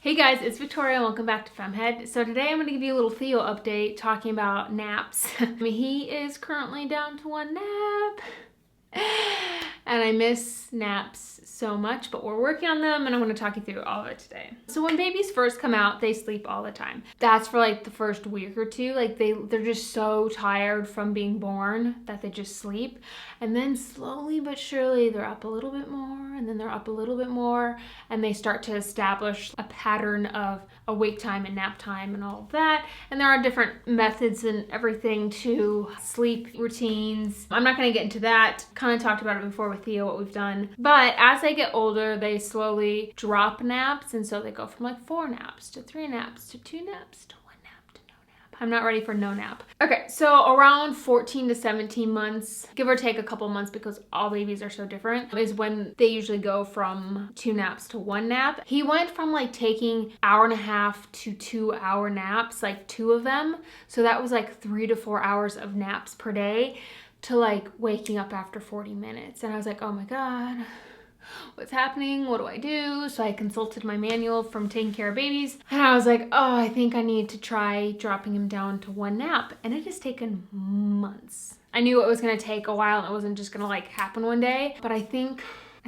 Hey guys, it's Victoria and welcome back to FemmeHead. So today I'm going to give you a little Theo update talking about naps. He is currently down to one nap. And I miss naps so much, but we're working on them and I'm going to talk you through all of it today. So when babies first come out, they sleep all the time. That's for like the first week or two. Like they're just so tired from being born that they just sleep. And then slowly but surely they're up a little bit more and then they're up a little bit more and they start to establish a pattern of awake time and nap time and all of that. And there are different methods and everything to sleep routines. I'm not going to get into that. Kind of talked about it before with Theo, what we've done. But as they get older, they slowly drop naps. And so they go from like 4 naps to 3 naps to 2 naps to 1 nap to no nap. I'm not ready for no nap. Okay, so around 14 to 17 months, give or take a couple months because all babies are so different, is when they usually go from 2 naps to 1 nap. He went from like taking 1.5 to 2 hour naps, like 2 of them. So that was like 3 to 4 hours of naps per day, to like waking up after 40 minutes. And I was like, oh my God, what's happening? What do I do? So I consulted my manual from taking care of babies. And I was like, oh, I think I need to try dropping him down to 1 nap. And it has taken months. I knew it was gonna take a while and it wasn't just gonna like happen one day, but I think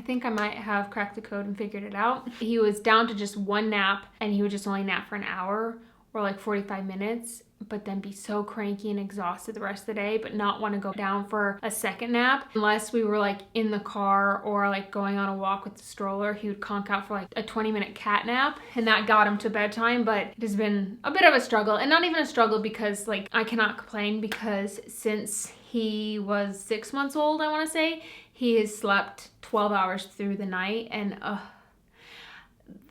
I might have cracked the code and figured it out. He was down to just 1 nap and he would just only nap for an hour or like 45 minutes, but then be so cranky and exhausted the rest of the day, but not want to go down for a second nap. Unless we were like in the car or like going on a walk with the stroller, he would conk out for like a 20-minute cat nap, and that got him to bedtime. But it has been a bit of a struggle, and not even a struggle because like I cannot complain, because since he was 6 months old, I want to say, he has slept 12 hours through the night. And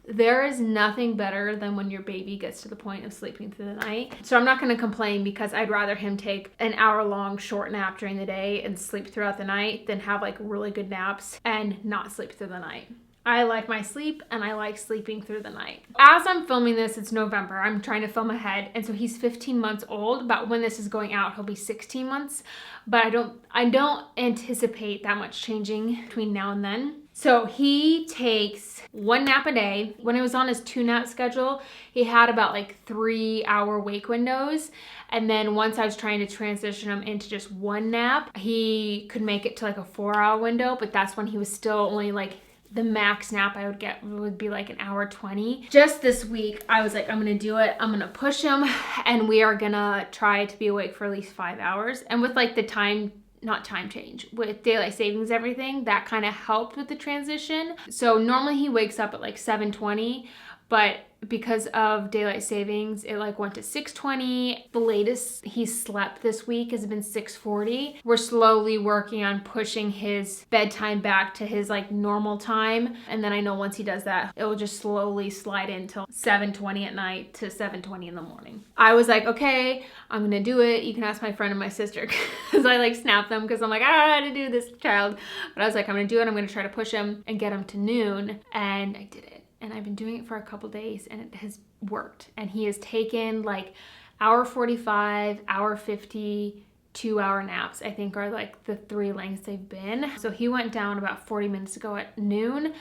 there is nothing better than when your baby gets to the point of sleeping through the night. So I'm not going to complain, because I'd rather him take an hour-long short nap during the day and sleep throughout the night than have like really good naps and not sleep through the night. I like my sleep and I like sleeping through the night. As I'm filming this, it's November. I'm trying to film ahead. And so he's 15 months old, but when this is going out, he'll be 16 months. But I don't anticipate that much changing between now and then. So he takes 1 nap a day. When it was on his 2 nap schedule, he had about like 3-hour wake windows. And then once I was trying to transition him into just 1 nap, he could make it to like a 4-hour window, but that's when he was still only like, the max nap I would get would be like 1:20. Just this week, I was like, I'm gonna do it. I'm gonna push him and we are gonna try to be awake for at least 5 hours. And with like the not time change, with daylight savings, everything, that kind of helped with the transition. So normally he wakes up at like 7:20, but because of daylight savings, it like went to 6:20. The latest he slept this week has been 6:40. We're slowly working on pushing his bedtime back to his like normal time. And then I know once he does that, it will just slowly slide into 7:20 at night to 7:20 in the morning. I was like, okay, I'm gonna do it. You can ask my friend and my sister, because I like snap them because I'm like, I had to do this, child. But I was like, I'm gonna do it. I'm gonna try to push him and get him to noon. And I did it. And I've been doing it for a couple days and it has worked. And he has taken like 1:45, 1:50, 2-hour naps, I think are like the 3 lengths they've been. So he went down about 40 minutes ago at noon.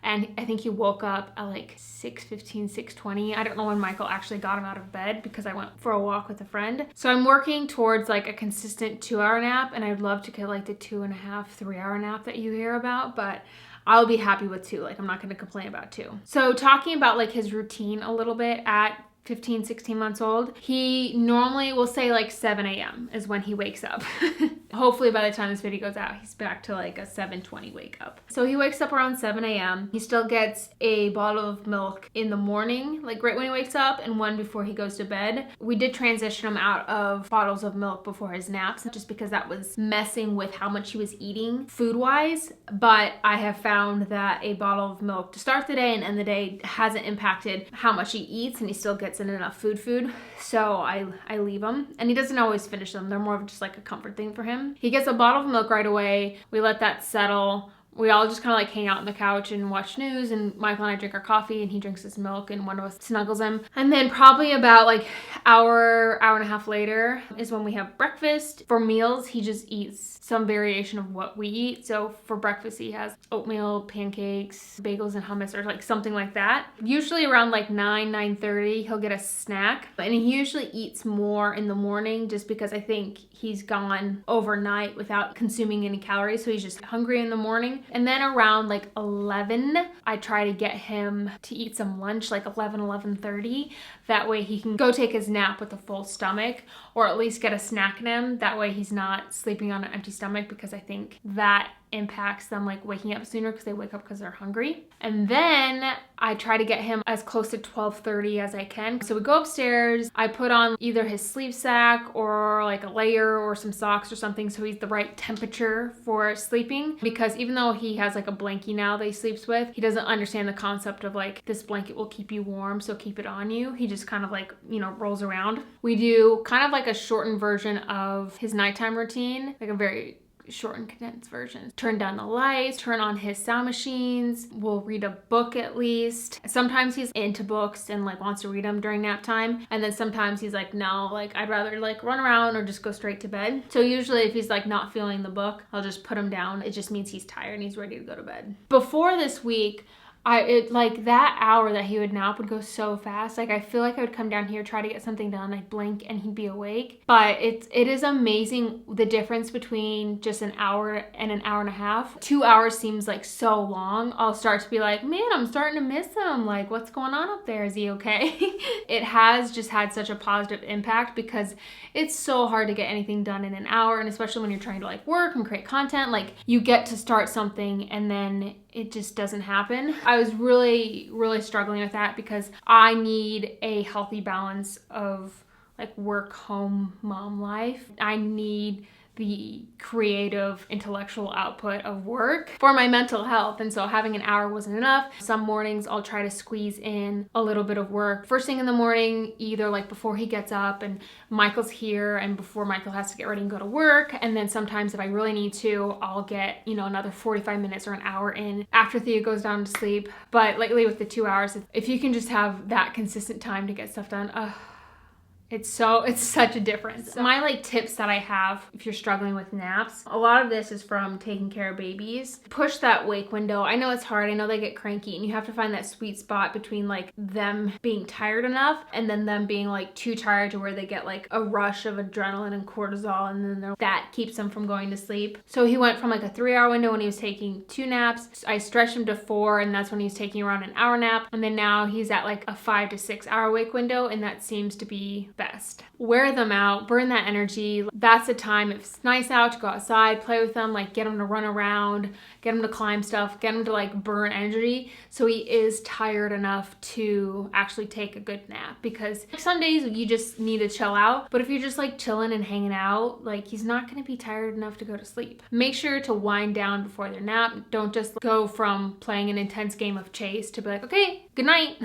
And I think he woke up at like 6:15, 6:20. I don't know when Michael actually got him out of bed because I went for a walk with a friend. So I'm working towards like a consistent 2-hour nap, and I'd love to get like the 2.5, 3-hour nap that you hear about, but I'll be happy with 2. Like, I'm not going to complain about 2. So talking about like his routine a little bit at 15, 16 months old, he normally will say like 7 a.m. is when he wakes up. Hopefully by the time this video goes out, he's back to like a 7:20 wake up. So he wakes up around 7 a.m. He still gets a bottle of milk in the morning, like right when he wakes up, and 1 before he goes to bed. We did transition him out of bottles of milk before his naps, just because that was messing with how much he was eating food-wise. But I have found that a bottle of milk to start the day and end the day hasn't impacted how much he eats, and he still gets in enough food. So I leave him, and he doesn't always finish them. They're more of just like a comfort thing for him. He gets a bottle of milk right away. We let that settle We all just kind of like hang out on the couch and watch news, and Michael and I drink our coffee and he drinks his milk and one of us snuggles him. And then probably about like hour and a half later is when we have breakfast. For meals, he just eats some variation of what we eat. So for breakfast, he has oatmeal, pancakes, bagels and hummus, or like something like that. Usually around like 9:30, he'll get a snack. And he usually eats more in the morning just because I think he's gone overnight without consuming any calories. So he's just hungry in the morning. And then around like 11, I try to get him to eat some lunch, like 11:30. That way he can go take his nap with a full stomach, or at least get a snack in him. That way he's not sleeping on an empty stomach, because I think that impacts them like waking up sooner, because they wake up because they're hungry. And then I try to get him as close to 12:30 as I can. So we go upstairs, I put on either his sleep sack or like a layer or some socks or something so he's the right temperature for sleeping, because even though he has like a blankie now that he sleeps with, he doesn't understand the concept of like this blanket will keep you warm, so keep it on you. He just kind of like, you know, rolls around. We do kind of like a shortened version of his nighttime routine, like a very short and condensed version. Turn down the lights, turn on his sound machines. We'll read a book at least. Sometimes he's into books and like wants to read them during nap time. And then sometimes he's like, no, like I'd rather like run around or just go straight to bed. So usually if he's like not feeling the book, I'll just put him down. It just means he's tired and he's ready to go to bed. Before this week, like that hour that he would nap would go so fast. Like I feel like I would come down here, try to get something done, I'd blink and he'd be awake. But it is amazing the difference between just an hour and an hour and a half. 2 hours seems like so long. I'll start to be like, man, I'm starting to miss him. Like, what's going on up there? Is he okay? It has just had such a positive impact, because it's so hard to get anything done in an hour. And especially when you're trying to like work and create content, like you get to start something and then it just doesn't happen. I was really struggling with that, because I need a healthy balance of like work, home, mom life. I need the creative intellectual output of work for my mental health. And so having an hour wasn't enough. Some mornings I'll try to squeeze in a little bit of work first thing in the morning, either like before he gets up and Michael's here and before Michael has to get ready and go to work. And then sometimes if I really need to, I'll get, you know, another 45 minutes or an hour in after Theo goes down to sleep. But lately with the 2 hours, if you can just have that consistent time to get stuff done, it's such a difference. My like tips that I have if you're struggling with naps, a lot of this is from taking care of babies. Push that wake window. I know it's hard. I know they get cranky and you have to find that sweet spot between like them being tired enough and then them being like too tired to where they get like a rush of adrenaline and cortisol, and then that keeps them from going to sleep. So he went from like a 3-hour window when he was taking 2 naps. I stretched him to 4, and that's when he was taking around an hour nap. And then now he's at like a 5 to 6 hour wake window, and that seems to be best. Wear them out, burn that energy. That's the time, if it's nice out, to go outside, play with them, like get them to run around, get them to climb stuff, get them to like burn energy so he is tired enough to actually take a good nap. Because some days you just need to chill out, but if you're just like chilling and hanging out, like he's not going to be tired enough to go to sleep. Make sure to wind down before their nap. Don't just go from playing an intense game of chase to be like, okay, good night.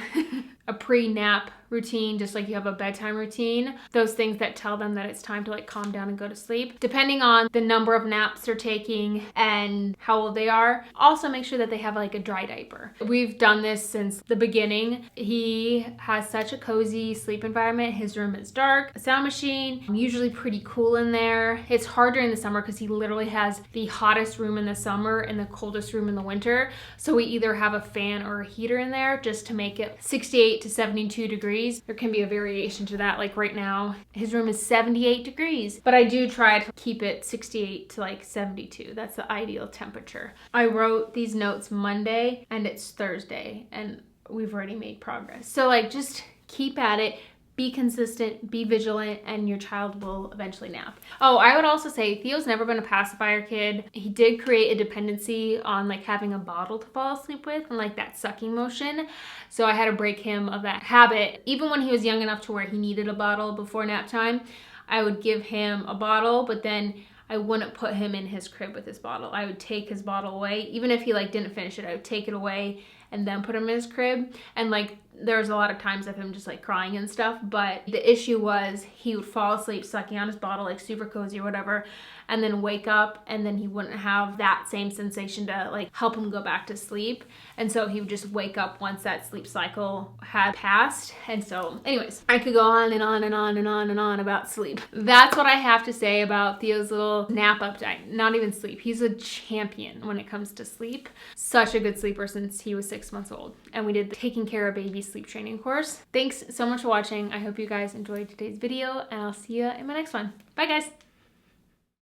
A pre-nap routine, just like you have a bedtime routine. Those things that tell them that it's time to like calm down and go to sleep. Depending on the number of naps they're taking and how old they are, also make sure that they have like a dry diaper. We've done this since the beginning. He has such a cozy sleep environment. His room is dark, a sound machine, usually pretty cool in there. It's hard during the summer because he literally has the hottest room in the summer and the coldest room in the winter. So we either have a fan or a heater in there just to make it 68 to 72 degrees. There can be a variation to that. Like right now, his room is 78 degrees, but I do try to keep it 68 to like 72. That's the ideal temperature. I wrote these notes Monday and it's Thursday and we've already made progress. So like just keep at it. Be consistent, be vigilant, and your child will eventually nap. Oh, I would also say Theo's never been a pacifier kid. He did create a dependency on like having a bottle to fall asleep with and like that sucking motion. So I had to break him of that habit. Even when he was young enough to where he needed a bottle before nap time, I would give him a bottle, but then I wouldn't put him in his crib with his bottle. I would take his bottle away. Even if he like didn't finish it, I would take it away and then put him in his crib. And like There was a lot of times of him just like crying and stuff, but the issue was he would fall asleep sucking on his bottle, like super cozy or whatever, and then wake up, and then he wouldn't have that same sensation to like help him go back to sleep. And so he would just wake up once that sleep cycle had passed. And so anyways, I could go on and on and on and on and on about sleep. That's what I have to say about Theo's little nap update. Not even sleep. He's a champion when it comes to sleep. Such a good sleeper since he was 6 months old. And we did the Taking Care of Baby sleep training course. Thanks so much for watching. I hope you guys enjoyed today's video, and I'll see you in my next one. Bye guys.